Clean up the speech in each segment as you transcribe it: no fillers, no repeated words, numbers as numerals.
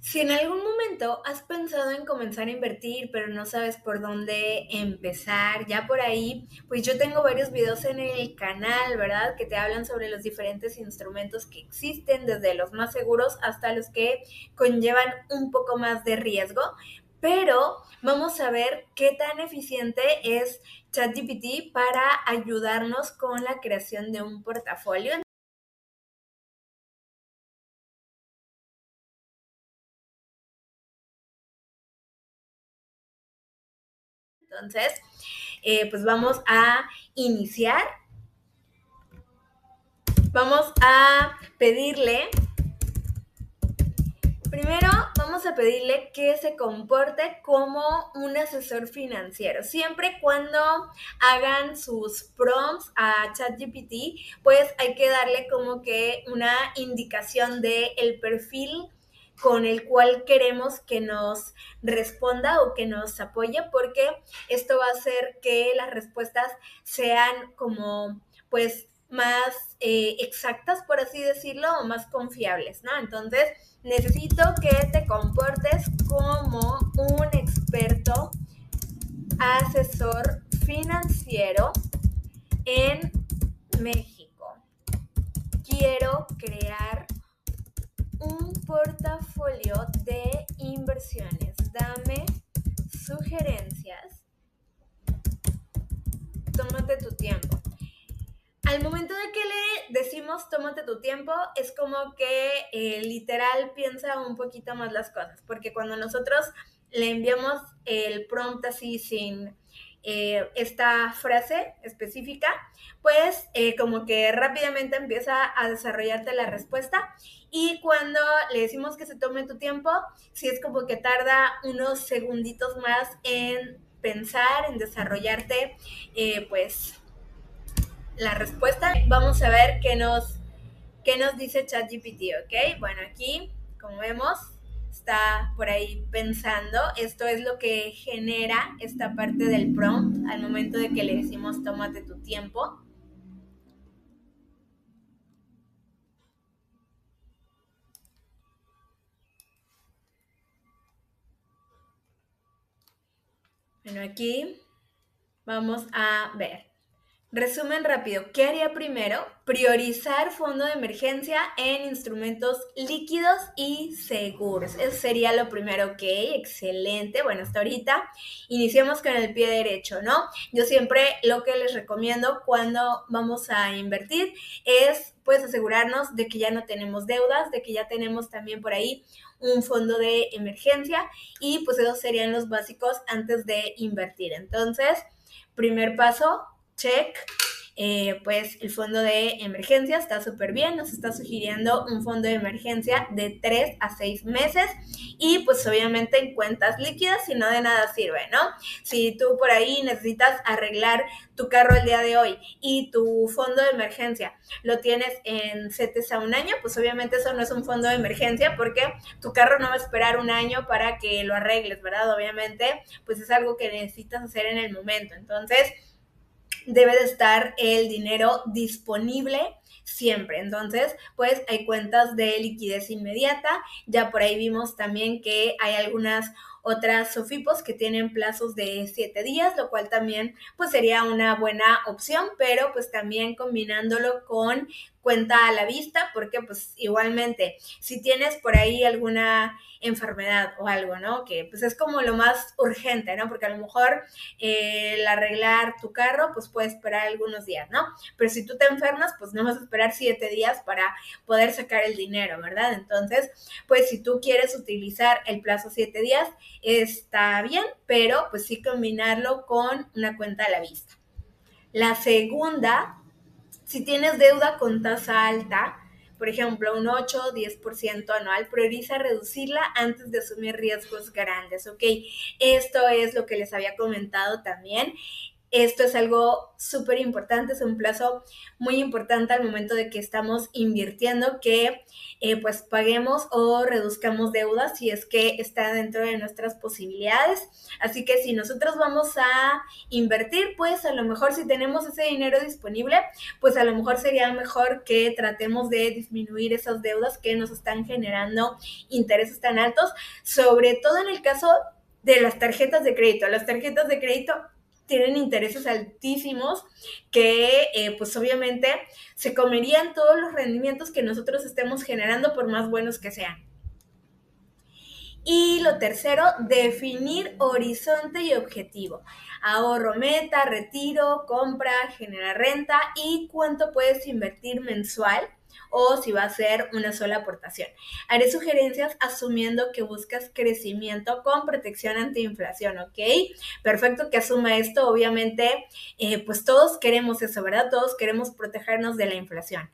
Si en algún momento has pensado en comenzar a invertir, pero no sabes por dónde empezar, ya por ahí, pues yo tengo varios videos en el canal, ¿verdad? Que te hablan sobre los diferentes instrumentos que existen, desde los más seguros hasta los que conllevan un poco más de riesgo. Pero vamos a ver qué tan eficiente es ChatGPT para ayudarnos con la creación de un portafolio. Entonces, pues vamos a iniciar. Vamos a pedirle, primero vamos a pedirle que se comporte como un asesor financiero. Siempre cuando hagan sus prompts a ChatGPT, pues hay que darle como que una indicación de el perfil con el cual queremos que nos responda o que nos apoye, porque esto va a hacer que las respuestas sean como pues más exactas, por así decirlo, o más confiables, ¿no? Entonces, necesito que te comportes como un experto asesor financiero en México. Quiero crear un portafolio de inversiones. Dame sugerencias. Tómate tu tiempo. Al momento de que le decimos tómate tu tiempo, es como que literal piensa un poquito más las cosas, porque cuando nosotros le enviamos el prompt así sin esta frase específica, pues como que rápidamente empieza a desarrollarte la respuesta, y cuando le decimos que se tome tu tiempo, sí es como que tarda unos segunditos más en pensar, en desarrollarte pues la respuesta. Vamos a ver qué nos dice ChatGPT, ¿ok? Bueno, aquí, como vemos, está por ahí pensando. Esto es lo que genera esta parte del prompt al momento de que le decimos tómate tu tiempo. Bueno, aquí vamos a ver. Resumen rápido, ¿qué haría primero? Priorizar fondo de emergencia en instrumentos líquidos y seguros. Eso sería lo primero, ok, excelente. Bueno, hasta ahorita iniciamos con el pie derecho, ¿no? Yo siempre lo que les recomiendo cuando vamos a invertir es pues asegurarnos de que ya no tenemos deudas, de que ya tenemos también por ahí un fondo de emergencia, y pues esos serían los básicos antes de invertir. Entonces, primer paso, check. Pues el fondo de emergencia está súper bien, nos está sugiriendo un fondo de emergencia de 3 a 6 meses, y pues obviamente en cuentas líquidas, si no de nada sirve, ¿no? Si tú por ahí necesitas arreglar tu carro el día de hoy y tu fondo de emergencia lo tienes en CETES a un año, pues obviamente eso no es un fondo de emergencia, porque tu carro no va a esperar un año para que lo arregles, ¿verdad? Obviamente pues es algo que necesitas hacer en el momento. Entonces debe de estar el dinero disponible siempre. Entonces, pues hay cuentas de liquidez inmediata. Ya por ahí vimos también que hay algunas otras SOFIPOS que tienen plazos de 7 días, lo cual también pues sería una buena opción, pero pues también combinándolo con cuenta a la vista, porque pues igualmente si tienes por ahí alguna enfermedad o algo, ¿no? Que pues es como lo más urgente, ¿no? Porque a lo mejor el arreglar tu carro, pues puedes esperar algunos días, ¿no? Pero si tú te enfermas, pues no vas a esperar 7 días para poder sacar el dinero, ¿verdad? Entonces, pues si tú quieres utilizar el plazo 7 días, está bien, pero pues sí combinarlo con una cuenta a la vista. La segunda, si tienes deuda con tasa alta, por ejemplo, un 8 o 10% anual, prioriza reducirla antes de asumir riesgos grandes, ¿ok? Esto es lo que les había comentado también. Esto es algo súper importante, es un plazo muy importante al momento de que estamos invirtiendo, que pues paguemos o reduzcamos deudas si es que está dentro de nuestras posibilidades. Así que si nosotros vamos a invertir, pues a lo mejor si tenemos ese dinero disponible, pues a lo mejor sería mejor que tratemos de disminuir esas deudas que nos están generando intereses tan altos, sobre todo en el caso de las tarjetas de crédito. Las tarjetas de crédito tienen intereses altísimos que pues obviamente se comerían todos los rendimientos que nosotros estemos generando por más buenos que sean. Y lo tercero, definir horizonte y objetivo. Ahorro meta, retiro, compra, genera renta y cuánto puedes invertir mensual o si va a ser una sola aportación. Haré sugerencias asumiendo que buscas crecimiento con protección ante inflación, ¿ok? Perfecto que asuma esto, obviamente, pues todos queremos eso, ¿verdad? Todos queremos protegernos de la inflación.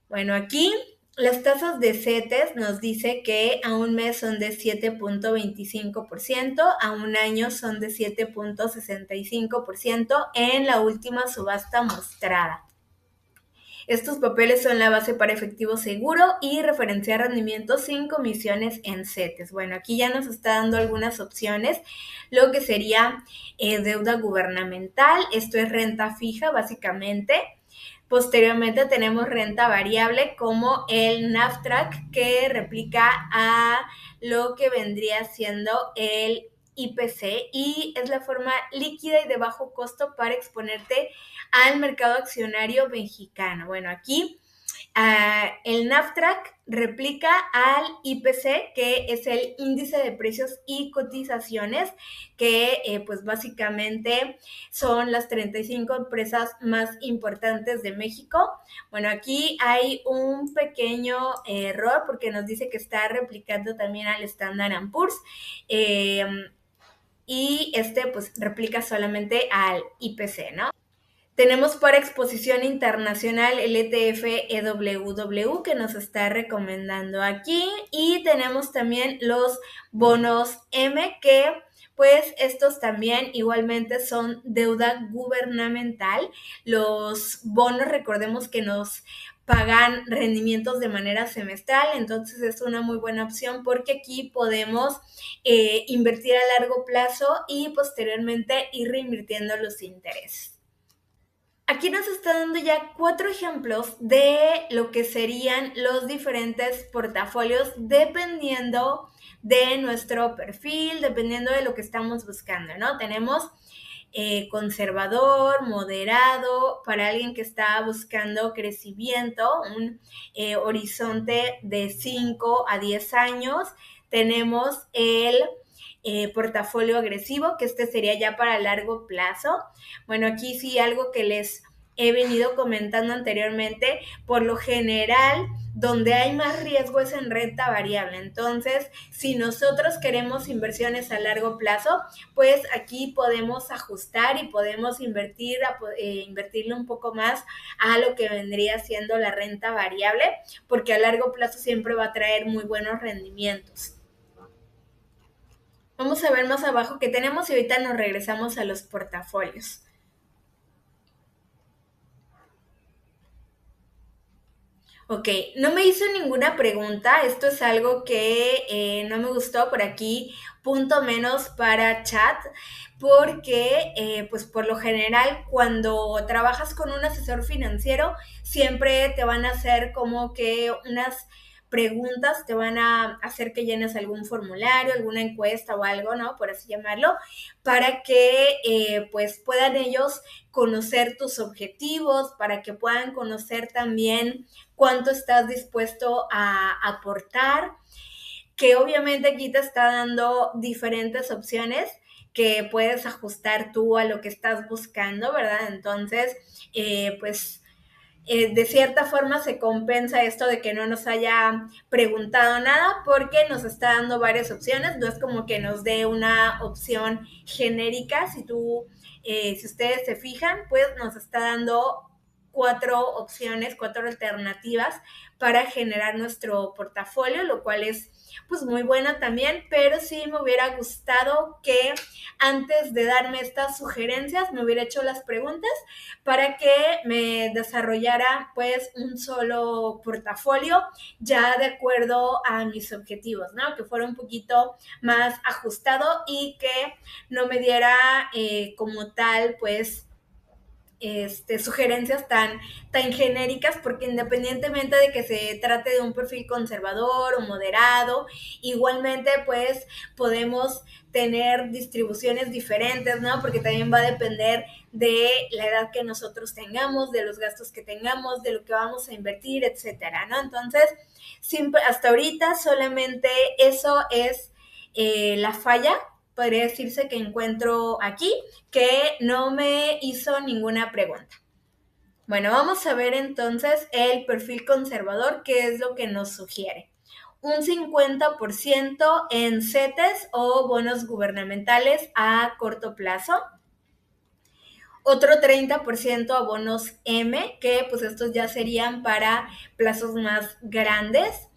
Bueno, aquí las tasas de CETES nos dice que a un mes son de 7.25%, a un año son de 7.65% en la última subasta mostrada. Estos papeles son la base para efectivo seguro y referenciar rendimientos sin comisiones en CETES. Bueno, aquí ya nos está dando algunas opciones, lo que sería deuda gubernamental, esto es renta fija básicamente. Posteriormente tenemos renta variable como el NAFTRAC, que replica a lo que vendría siendo el IPC y es la forma líquida y de bajo costo para exponerte al mercado accionario mexicano. Bueno, aquí el NAFTRAC replica al IPC, que es el índice de precios y cotizaciones, que pues básicamente son las 35 empresas más importantes de México. Bueno, aquí hay un pequeño error porque nos dice que está replicando también al Standard & Poor's. Y pues replica solamente al IPC, ¿no? Tenemos para exposición internacional el ETF EWW que nos está recomendando aquí y tenemos también los bonos M que pues estos también igualmente son deuda gubernamental. Los bonos, recordemos que nos pagan rendimientos de manera semestral, entonces es una muy buena opción porque aquí podemos invertir a largo plazo y posteriormente ir reinvirtiendo los intereses. Aquí nos está dando ya 4 ejemplos de lo que serían los diferentes portafolios dependiendo de nuestro perfil, dependiendo de lo que estamos buscando, ¿no? Tenemos conservador, moderado, para alguien que está buscando crecimiento, un horizonte de 5 a 10 años. Tenemos el portafolio agresivo, que este sería ya para largo plazo. Bueno, aquí sí algo que les he venido comentando anteriormente, por lo general, donde hay más riesgo es en renta variable. Entonces, si nosotros queremos inversiones a largo plazo, pues aquí podemos ajustar y podemos invertirle un poco más a lo que vendría siendo la renta variable, porque a largo plazo siempre va a traer muy buenos rendimientos. Vamos a ver más abajo qué tenemos y ahorita nos regresamos a los portafolios. Ok, no me hizo ninguna pregunta, esto es algo que no me gustó por aquí, punto menos para chat, porque pues por lo general cuando trabajas con un asesor financiero siempre te van a hacer como que unas preguntas, te van a hacer que llenes algún formulario, alguna encuesta o algo, ¿no? Por así llamarlo, para que pues puedan ellos conocer tus objetivos, para que puedan conocer también cuánto estás dispuesto a aportar, que obviamente aquí te está dando diferentes opciones que puedes ajustar tú a lo que estás buscando, ¿verdad? Entonces, pues de cierta forma se compensa esto de que no nos haya preguntado nada porque nos está dando varias opciones, no es como que nos dé una opción genérica, si ustedes se fijan, pues nos está dando 4 opciones, 4 alternativas para generar nuestro portafolio, lo cual es pues muy bueno también, pero sí me hubiera gustado que antes de darme estas sugerencias me hubiera hecho las preguntas para que me desarrollara pues un solo portafolio ya de acuerdo a mis objetivos, ¿no? Que fuera un poquito más ajustado y que no me diera como tal pues sugerencias tan genéricas, porque independientemente de que se trate de un perfil conservador o moderado, igualmente pues podemos tener distribuciones diferentes, ¿no? Porque también va a depender de la edad que nosotros tengamos, de los gastos que tengamos, de lo que vamos a invertir, etcétera, ¿no? Entonces, siempre, hasta ahorita solamente eso es la falla, podría decirse, que encuentro aquí, que no me hizo ninguna pregunta. Bueno, vamos a ver entonces el perfil conservador, qué es lo que nos sugiere. Un 50% en CETES o bonos gubernamentales a corto plazo. Otro 30% a bonos M, que pues estos ya serían para plazos más grandes.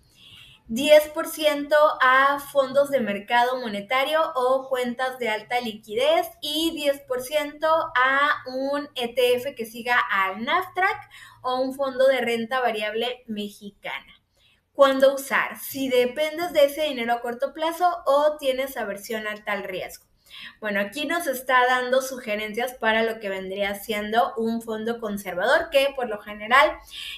10% a fondos de mercado monetario o cuentas de alta liquidez y 10% a un ETF que siga al NASDAQ o un fondo de renta variable mexicana. ¿Cuándo usar? Si dependes de ese dinero a corto plazo o tienes aversión al tal riesgo. Bueno, aquí nos está dando sugerencias para lo que vendría siendo un fondo conservador, que por lo general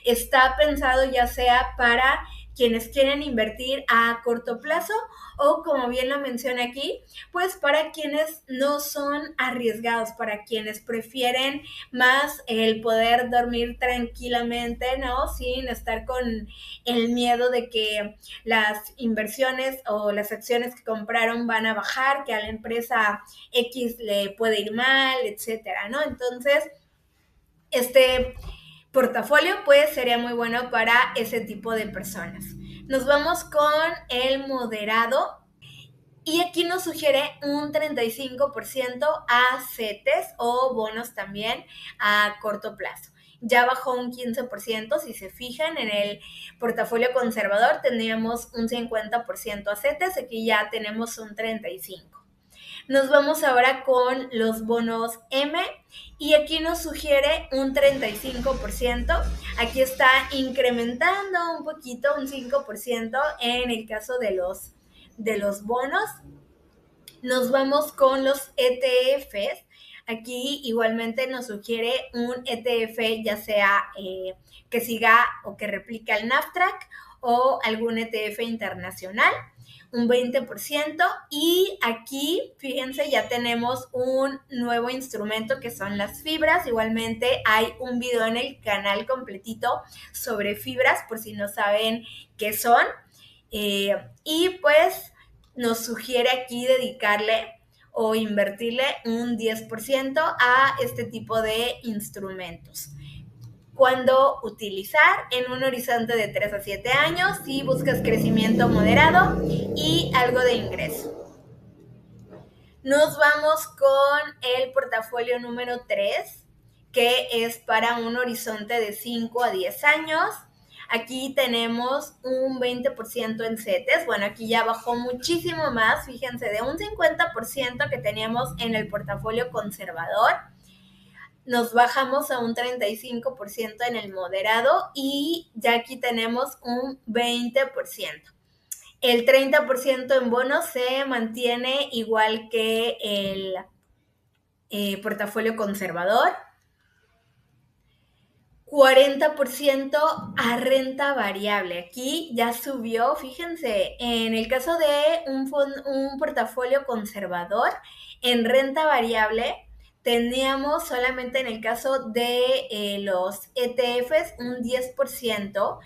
está pensado ya sea para quienes quieren invertir a corto plazo o, como bien lo menciona aquí, pues para quienes no son arriesgados, para quienes prefieren más el poder dormir tranquilamente, ¿no? Sin estar con el miedo de que las inversiones o las acciones que compraron van a bajar, que a la empresa X le puede ir mal, etcétera, ¿no? Entonces, este portafolio pues sería muy bueno para ese tipo de personas. Nos vamos con el moderado y aquí nos sugiere un 35% a CETES o bonos también a corto plazo. Ya bajó un 15%, si se fijan en el portafolio conservador tendríamos un 50% a CETES, aquí ya tenemos un 35%. Nos vamos ahora con los bonos M y aquí nos sugiere un 35%. Aquí está incrementando un poquito, un 5% en el caso de los bonos. Nos vamos con los ETFs. Aquí igualmente nos sugiere un ETF ya sea que siga o que replique el NASDAQ o algún ETF internacional, un 20%. Y aquí, fíjense, ya tenemos un nuevo instrumento que son las fibras. Igualmente hay un video en el canal completito sobre fibras, por si no saben qué son. Y pues nos sugiere aquí dedicarle o invertirle un 10% a este tipo de instrumentos. ¿Cuándo utilizar? En un horizonte de 3 a 7 años si buscas crecimiento moderado y algo de ingreso. Nos vamos con el portafolio número 3, que es para un horizonte de 5 a 10 años. Aquí tenemos un 20% en CETES. Bueno, aquí ya bajó muchísimo más. Fíjense, de un 50% que teníamos en el portafolio conservador, nos bajamos a un 35% en el moderado y ya aquí tenemos un 20%. El 30% en bonos se mantiene igual que el portafolio conservador. 40% a renta variable. Aquí ya subió, fíjense, en el caso de un portafolio conservador en renta variable, teníamos solamente en el caso de los ETFs un 10%.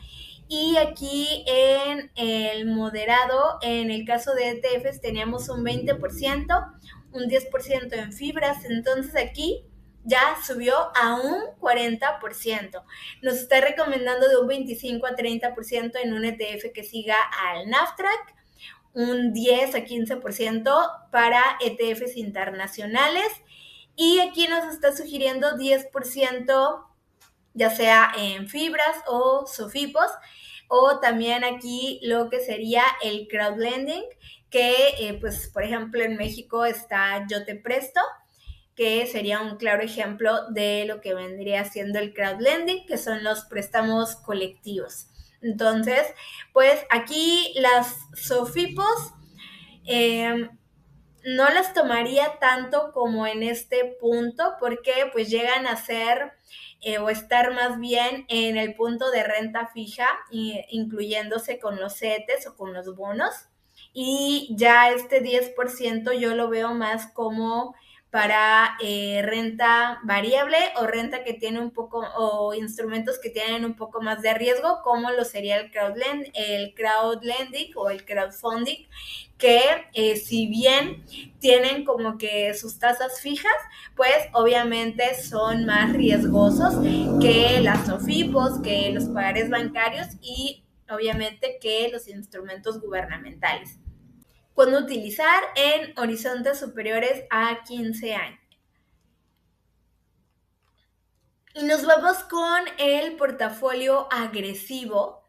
Y aquí en el moderado, en el caso de ETFs, teníamos un 20%, un 10% en fibras. Entonces aquí ya subió a un 40%. Nos está recomendando de un 25 a 30% en un ETF que siga al NASDAQ, un 10 a 15% para ETFs internacionales. Y aquí nos está sugiriendo 10% ya sea en fibras o sofipos, o también aquí lo que sería el crowdlending, que pues por ejemplo en México está Yo Te Presto, que sería un claro ejemplo de lo que vendría siendo el crowdlending, que son los préstamos colectivos. Entonces, pues aquí las sofipos no las tomaría tanto como en este punto, porque pues llegan a ser o estar más bien en el punto de renta fija, incluyéndose con los CETES o con los bonos. Y ya este 10% yo lo veo más como para renta variable o renta que tiene un poco, o instrumentos que tienen un poco más de riesgo, como lo sería el crowdlending o el crowdfunding, que si bien tienen como que sus tasas fijas, pues obviamente son más riesgosos que las SOFIPOS, que los pagarés bancarios y obviamente que los instrumentos gubernamentales. ¿Cuándo utilizar? En horizontes superiores a 15 años. Y nos vamos con el portafolio agresivo,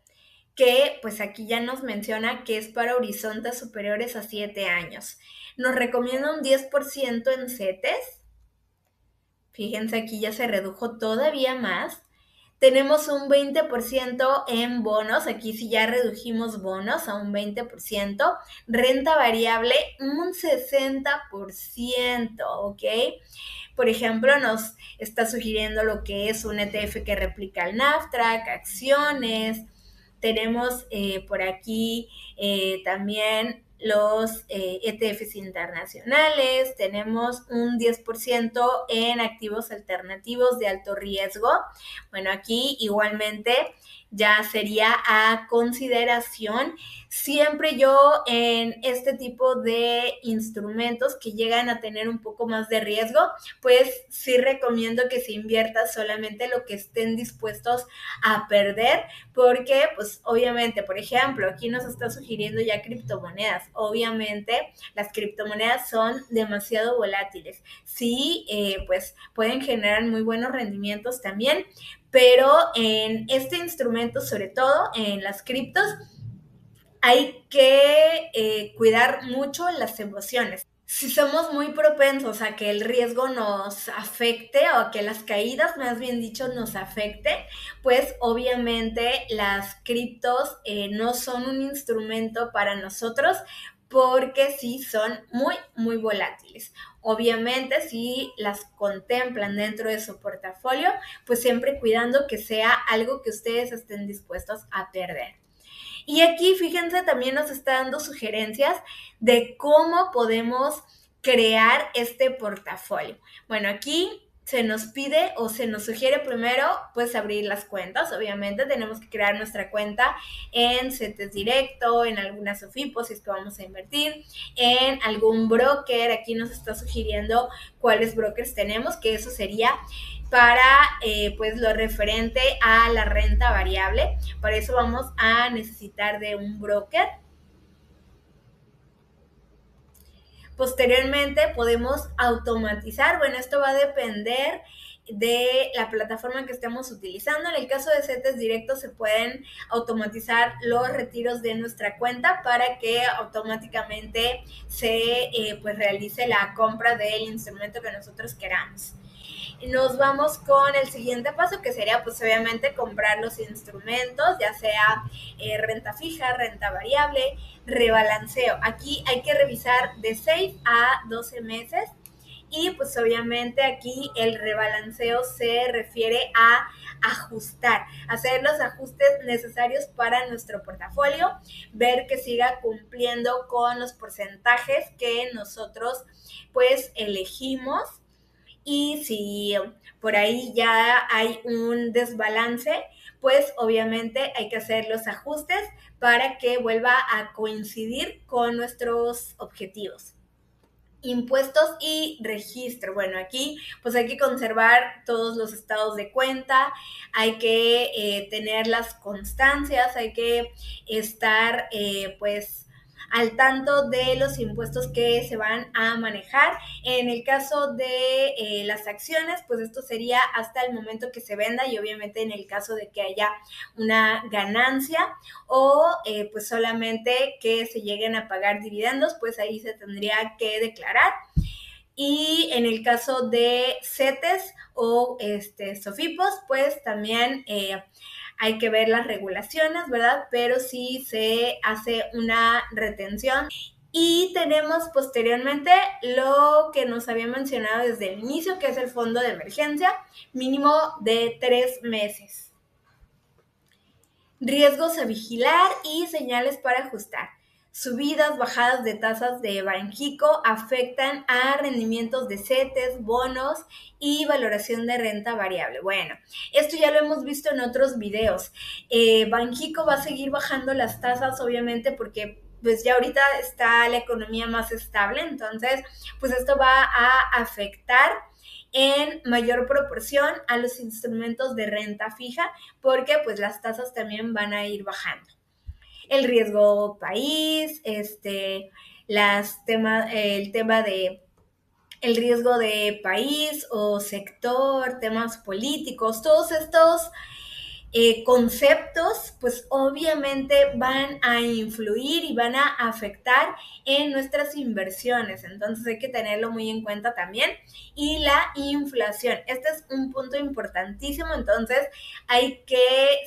que pues aquí ya nos menciona que es para horizontes superiores a 7 años. Nos recomienda un 10% en CETES. Fíjense, aquí ya se redujo todavía más. Tenemos un 20% en bonos, aquí sí ya redujimos bonos a un 20%, renta variable un 60%, ¿ok? Por ejemplo, nos está sugiriendo lo que es un ETF que replica el NASDAQ, acciones. Tenemos por aquí también los ETFs internacionales, tenemos un 10% en activos alternativos de alto riesgo. Bueno, aquí igualmente ya sería a consideración. Siempre yo en este tipo de instrumentos que llegan a tener un poco más de riesgo, pues sí recomiendo que se invierta solamente lo que estén dispuestos a perder, porque pues obviamente, por ejemplo, aquí nos está sugiriendo ya criptomonedas. Obviamente las criptomonedas son demasiado volátiles. Sí, pues pueden generar muy buenos rendimientos también, pero en este instrumento, sobre todo en las criptos, hay que cuidar mucho las emociones. Si somos muy propensos a que el riesgo nos afecte o a que las caídas, más bien dicho, nos afecte, pues obviamente las criptos no son un instrumento para nosotros, porque sí son muy, muy volátiles. Obviamente, si las contemplan dentro de su portafolio, pues siempre cuidando que sea algo que ustedes estén dispuestos a perder. Y aquí, fíjense, también nos está dando sugerencias de cómo podemos crear este portafolio. Bueno, aquí se nos pide o se nos sugiere primero pues abrir las cuentas. Obviamente tenemos que crear nuestra cuenta en CETES Directo, en algunas SOFIPOS si es que vamos a invertir, en algún broker. Aquí nos está sugiriendo cuáles brokers tenemos, que eso sería para pues lo referente a la renta variable. Para eso vamos a necesitar de un broker. Posteriormente podemos automatizar. Bueno, esto va a depender de la plataforma que estemos utilizando. En el caso de CETES Directo se pueden automatizar los retiros de nuestra cuenta para que automáticamente se pues realice la compra del instrumento que nosotros queramos. Nos vamos con el siguiente paso, que sería pues obviamente comprar los instrumentos, ya sea renta fija, renta variable, rebalanceo. Aquí hay que revisar de 6 a 12 meses. Y pues obviamente aquí el rebalanceo se refiere a ajustar, hacer los ajustes necesarios para nuestro portafolio, ver que siga cumpliendo con los porcentajes que nosotros pues elegimos. Y si por ahí ya hay un desbalance, pues obviamente hay que hacer los ajustes para que vuelva a coincidir con nuestros objetivos. Impuestos y registro. Bueno, aquí pues hay que conservar todos los estados de cuenta, hay que tener las constancias, hay que estar pues al tanto de los impuestos que se van a manejar. En el caso de las acciones, pues esto sería hasta el momento que se venda, y obviamente en el caso de que haya una ganancia o pues solamente que se lleguen a pagar dividendos, pues ahí se tendría que declarar. Y en el caso de CETES o SOFIPOS, pues también hay que ver las regulaciones, ¿verdad? Pero sí se hace una retención. Y tenemos posteriormente lo que nos había mencionado desde el inicio, que es el fondo de emergencia, mínimo de 3 meses. Riesgos a vigilar y señales para ajustar. Subidas, bajadas de tasas de Banxico afectan a rendimientos de CETES, bonos y valoración de renta variable. Bueno, esto ya lo hemos visto en otros videos. Banxico va a seguir bajando las tasas, obviamente, porque pues ya ahorita está la economía más estable, entonces pues esto va a afectar en mayor proporción a los instrumentos de renta fija, porque pues las tasas también van a ir bajando. El riesgo país, el tema de el riesgo de país o sector, temas políticos, todos estos conceptos, pues obviamente van a influir y van a afectar en nuestras inversiones. Entonces hay que tenerlo muy en cuenta también. Y la inflación, este es un punto importantísimo. Entonces hay que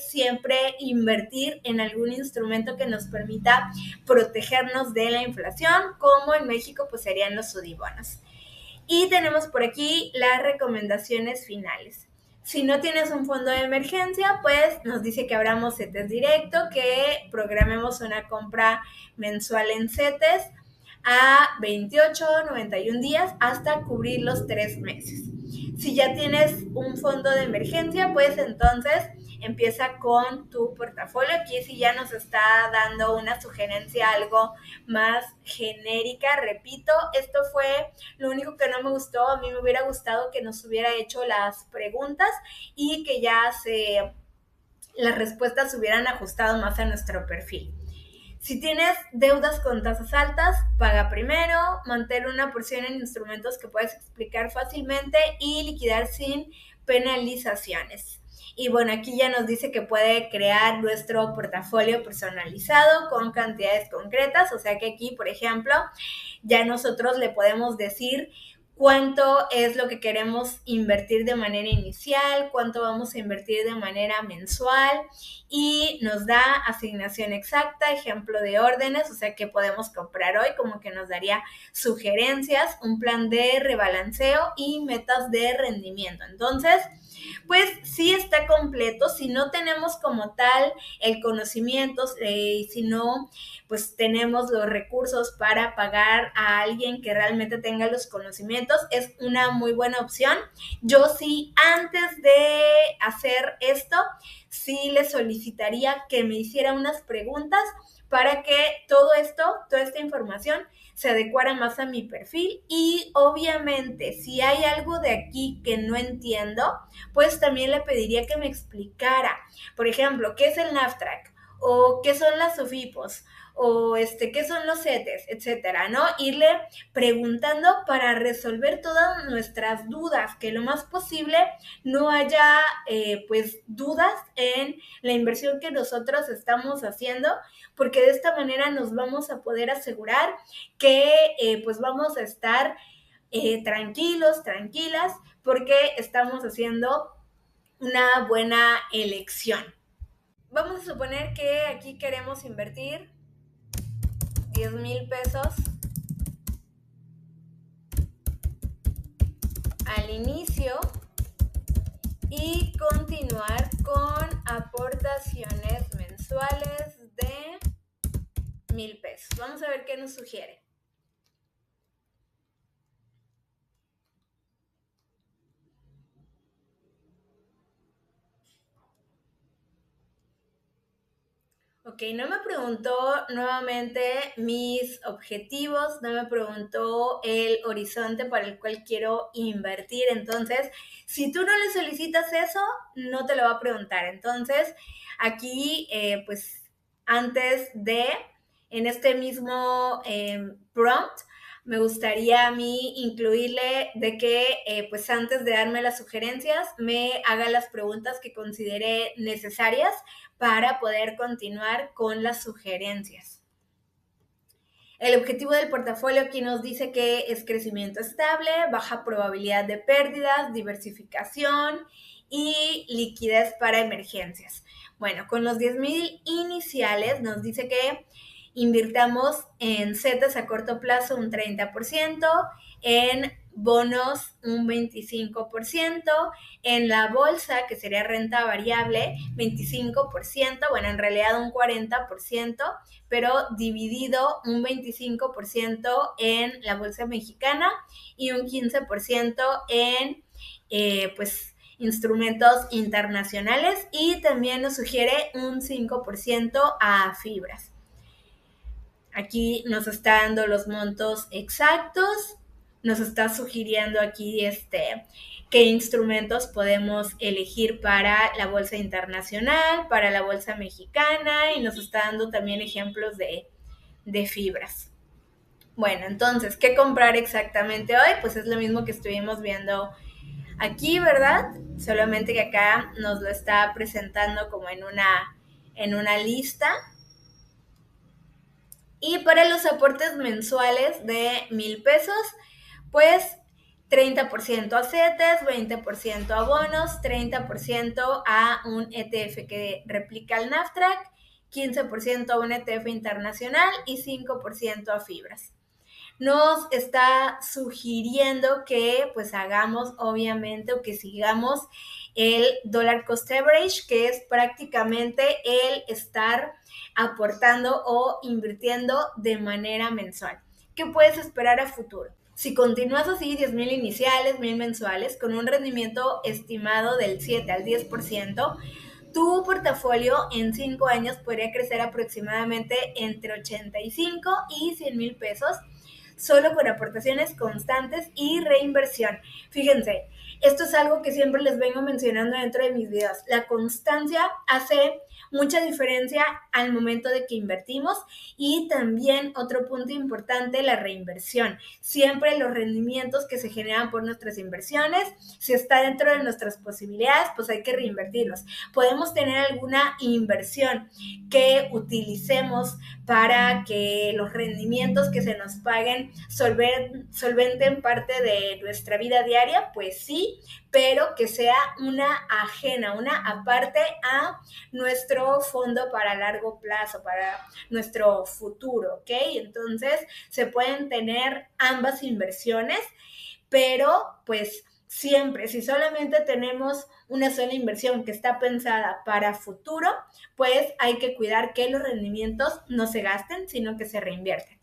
siempre invertir en algún instrumento que nos permita protegernos de la inflación, como en México pues serían los sudibonos. Y tenemos por aquí las recomendaciones finales. Si no tienes un fondo de emergencia, pues nos dice que abramos CETES directo, que programemos una compra mensual en CETES a 28, 91 días hasta cubrir los 3 meses. Si ya tienes un fondo de emergencia, pues entonces empieza con tu portafolio. Aquí sí ya nos está dando una sugerencia algo más genérica. Repito, esto fue lo único que no me gustó. A mí me hubiera gustado que nos hubiera hecho las preguntas y que ya las respuestas se hubieran ajustado más a nuestro perfil. Si tienes deudas con tasas altas, paga primero, mantén una porción en instrumentos que puedes explicar fácilmente y liquidar sin penalizaciones. Y bueno, aquí ya nos dice que puede crear nuestro portafolio personalizado con cantidades concretas, o sea que aquí, por ejemplo, ya nosotros le podemos decir cuánto es lo que queremos invertir de manera inicial, cuánto vamos a invertir de manera mensual, y nos da asignación exacta, ejemplo de órdenes, o sea que podemos comprar hoy, como que nos daría sugerencias, un plan de rebalanceo y metas de rendimiento. Entonces, pues sí está completo. Si no tenemos como tal el conocimiento, si no pues tenemos los recursos para pagar a alguien que realmente tenga los conocimientos, es una muy buena opción. Yo sí, antes de hacer esto, sí le solicitaría que me hiciera unas preguntas para que todo esto, toda esta información se adecuara más a mi perfil. Y obviamente si hay algo de aquí que no entiendo, pues también le pediría que me explicara, por ejemplo, qué es el NAFTRAC o qué son las SOFIPOS o qué son los CETES, etcétera, ¿no? Irle preguntando para resolver todas nuestras dudas, que lo más posible no haya pues dudas en la inversión que nosotros estamos haciendo, porque de esta manera nos vamos a poder asegurar que pues vamos a estar tranquilos, tranquilas, porque estamos haciendo una buena elección. Vamos a suponer que aquí queremos invertir 10,000 pesos al inicio y continuar con aportaciones mensuales de 1,000 pesos. Vamos a ver qué nos sugiere. Ok, no me preguntó nuevamente mis objetivos, no me preguntó el horizonte para el cual quiero invertir. Entonces, si tú no le solicitas eso, no te lo va a preguntar. Entonces, aquí, pues, antes de en este mismo prompt, me gustaría a mí incluirle de que, pues antes de darme las sugerencias, me haga las preguntas que considere necesarias para poder continuar con las sugerencias. El objetivo del portafolio aquí nos dice que es crecimiento estable, baja probabilidad de pérdidas, diversificación y liquidez para emergencias. Bueno, con los 10,000 iniciales nos dice que invirtamos en CETES a corto plazo un 30%, en bonos un 25%, en la bolsa, que sería renta variable, 25%, bueno, en realidad un 40%, pero dividido un 25% en la bolsa mexicana y un 15% en, pues, instrumentos internacionales, y también nos sugiere un 5% a fibras. Aquí nos está dando los montos exactos, nos está sugiriendo aquí qué instrumentos podemos elegir para la bolsa internacional, para la bolsa mexicana, y nos está dando también ejemplos de fibras. Bueno, entonces, ¿qué comprar exactamente hoy? Pues es lo mismo que estuvimos viendo aquí, ¿verdad? Solamente que acá nos lo está presentando como en una lista. Y para los aportes mensuales de 1,000 pesos, pues 30% a CETES, 20% a bonos, 30% a un ETF que replica el NASDAQ, 15% a un ETF internacional y 5% a fibras. Nos está sugiriendo que pues hagamos obviamente, o que sigamos el dollar cost average, que es prácticamente el estar aportando o invirtiendo de manera mensual. ¿Qué puedes esperar a futuro? Si continúas así, 10,000 iniciales, 1,000 mensuales, con un rendimiento estimado del 7 al 10%, tu portafolio en 5 años podría crecer aproximadamente entre 85 y 100,000 pesos, solo con aportaciones constantes y reinversión. Fíjense, esto es algo que siempre les vengo mencionando dentro de mis videos. La constancia hace mucha diferencia al momento de que invertimos, y también otro punto importante, la reinversión. Siempre los rendimientos que se generan por nuestras inversiones, si está dentro de nuestras posibilidades, pues hay que reinvertirlos. Podemos tener alguna inversión que utilicemos para que los rendimientos que se nos paguen solventen parte de nuestra vida diaria, pues sí, pero que sea una ajena, una aparte a nuestro fondo para largo plazo, para nuestro futuro, ¿ok? Entonces se pueden tener ambas inversiones, pero pues siempre, si solamente tenemos una sola inversión que está pensada para futuro, pues hay que cuidar que los rendimientos no se gasten, sino que se reinvierten.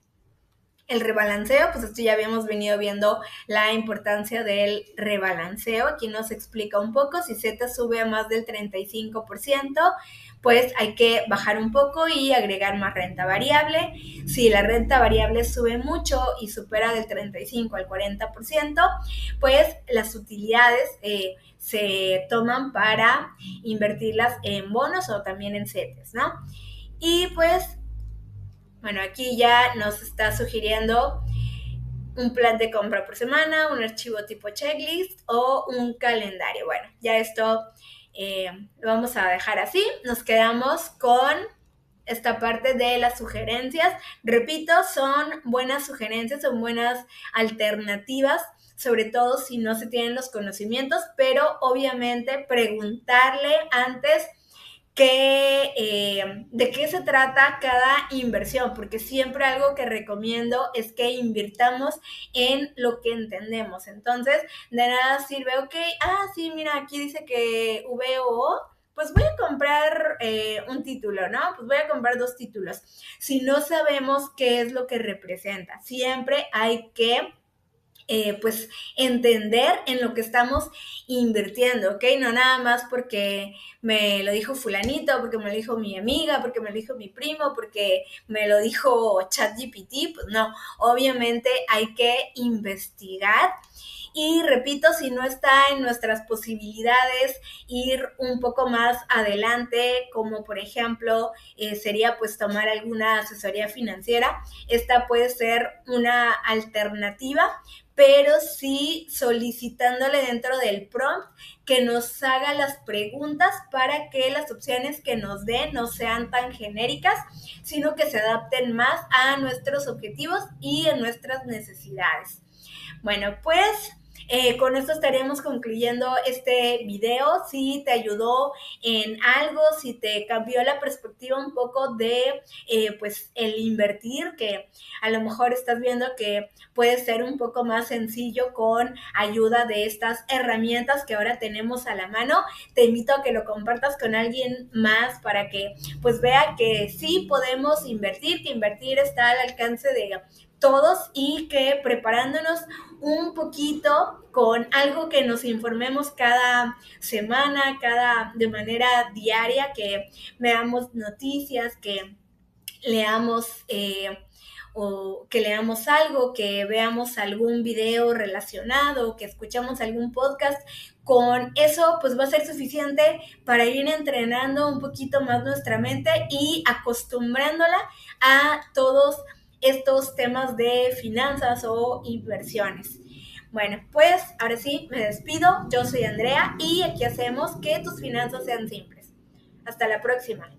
El rebalanceo, pues esto ya habíamos venido viendo la importancia del rebalanceo. Aquí nos explica un poco, si Z sube a más del 35%, pues hay que bajar un poco y agregar más renta variable. Si la renta variable sube mucho y supera del 35 al 40%, pues las utilidades se toman para invertirlas en bonos o también en CETES, ¿no? Y pues, bueno, aquí ya nos está sugiriendo un plan de compra por semana, un archivo tipo checklist o un calendario. Bueno, ya esto lo vamos a dejar así. Nos quedamos con esta parte de las sugerencias. Repito, son buenas sugerencias, son buenas alternativas, sobre todo si no se tienen los conocimientos, pero obviamente preguntarle antes de qué se trata cada inversión, porque siempre algo que recomiendo es que invirtamos en lo que entendemos. Entonces, de nada sirve, ok, sí, mira, aquí dice que VOO, pues voy a comprar un título, ¿no? Pues voy a comprar 2 títulos. Si no sabemos qué es lo que representa, siempre hay que pues entender en lo que estamos invirtiendo, ¿ok? No nada más porque me lo dijo fulanito, porque me lo dijo mi amiga, porque me lo dijo mi primo, porque me lo dijo ChatGPT, pues no, obviamente hay que investigar. Y repito, si no está en nuestras posibilidades ir un poco más adelante, como por ejemplo sería pues tomar alguna asesoría financiera, esta puede ser una alternativa, pero sí solicitándole dentro del prompt que nos haga las preguntas para que las opciones que nos dé no sean tan genéricas, sino que se adapten más a nuestros objetivos y a nuestras necesidades. Bueno, pues con esto estaríamos concluyendo este video. Si te ayudó en algo, si te cambió la perspectiva un poco de pues el invertir, que a lo mejor estás viendo que puede ser un poco más sencillo con ayuda de estas herramientas que ahora tenemos a la mano, te invito a que lo compartas con alguien más para que pues vea que sí podemos invertir, que invertir está al alcance de todos y que preparándonos un poquito con algo que nos informemos cada semana, de manera diaria, que veamos noticias, que leamos o que leamos algo, que veamos algún video relacionado, que escuchamos algún podcast. Con eso pues va a ser suficiente para ir entrenando un poquito más nuestra mente y acostumbrándola a todos estos temas de finanzas o inversiones. Bueno, pues ahora sí, me despido. Yo soy Andrea y aquí hacemos que tus finanzas sean simples. Hasta la próxima.